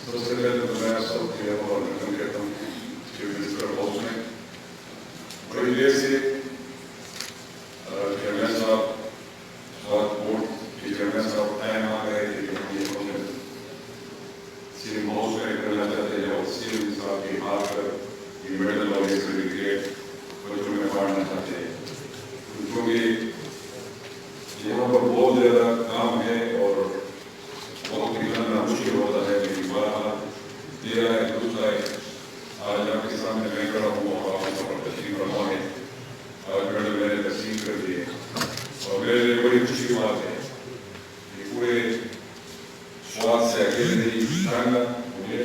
سب سے پہلے تو میں سب کے عوام کہتا ہوں کہ منسٹر ہاؤس میں بڑی دیر سے چیئرمین صاحب سوات بورڈ کے چیئرمین صاحب ٹائم آ گئے تھے کہ ہم یہ فنکشن سی ایم ہاؤس میں کرنا چاہتے ہیں اور سی ایم صاحب کی آ کر یہ میڈل اور یہ سرٹیفکیٹ بچوں میں بانٹنا چاہتے ہیں کیونکہ یہاں پر بہت زیادہ کام ہے اور وقت نکالنا مشکل ہوتا ہے لیکن بارہ دیا ہے دوسرا ہے آج آپ کے سامنے میں کھڑا ہوں اور آپ کو تشریف فرما ہے آج میڈل میں نے تقسیم کر دیے اور میرے لیے بڑی خوشی کی بات ہے کہ پورے سواد سے اکیلے نہیں جاننا مجھے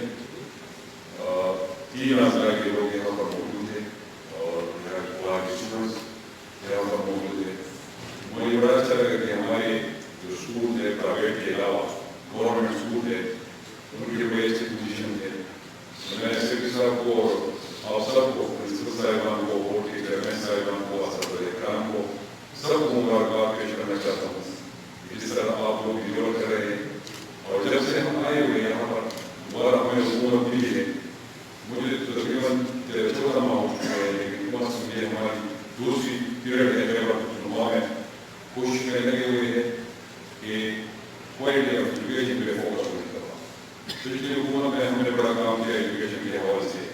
3,000 کے لوگ یہاں پر موجود ہیں اور وہاں کے اسٹوڈنٹس یہاں پر موجود ہیں مجھے بڑا اچھا لگا کہ ہمارے جو اسکول ہے پرائیویٹ کے علاوہ گورنمنٹ اسکول ہے ان کے بڑے اچھے پوزیشن تھے میں سیکرٹری صاحب کو آپ سب کو پرنسپل صاحبان کو بورڈ کے چیئرمین صاحبان کو اساتذہ اکرام کو سب کو مبارکباد پیش کرنا چاہتا ہوں جس طرح آپ لوگ انجوائے کر رہے ہیں اور جب سے ہم آئے ہوئے یہاں پر دوبارہ ہمیں حکومت ملی ہے مجھے تقریباً 14 ماہ ہو چکے ہیں لیکن حکومت سے یہ ہماری دوسری پیریڈ ہے میرے وقت نما میں کوشش میں لگے ہوئے ہیں کہ کوالٹی آف ایجوکیشن پہ فوکس ہونے کا پچھلی حکومت میں ہم نے بڑا کام کیا ایجوکیشن کے حوالے سے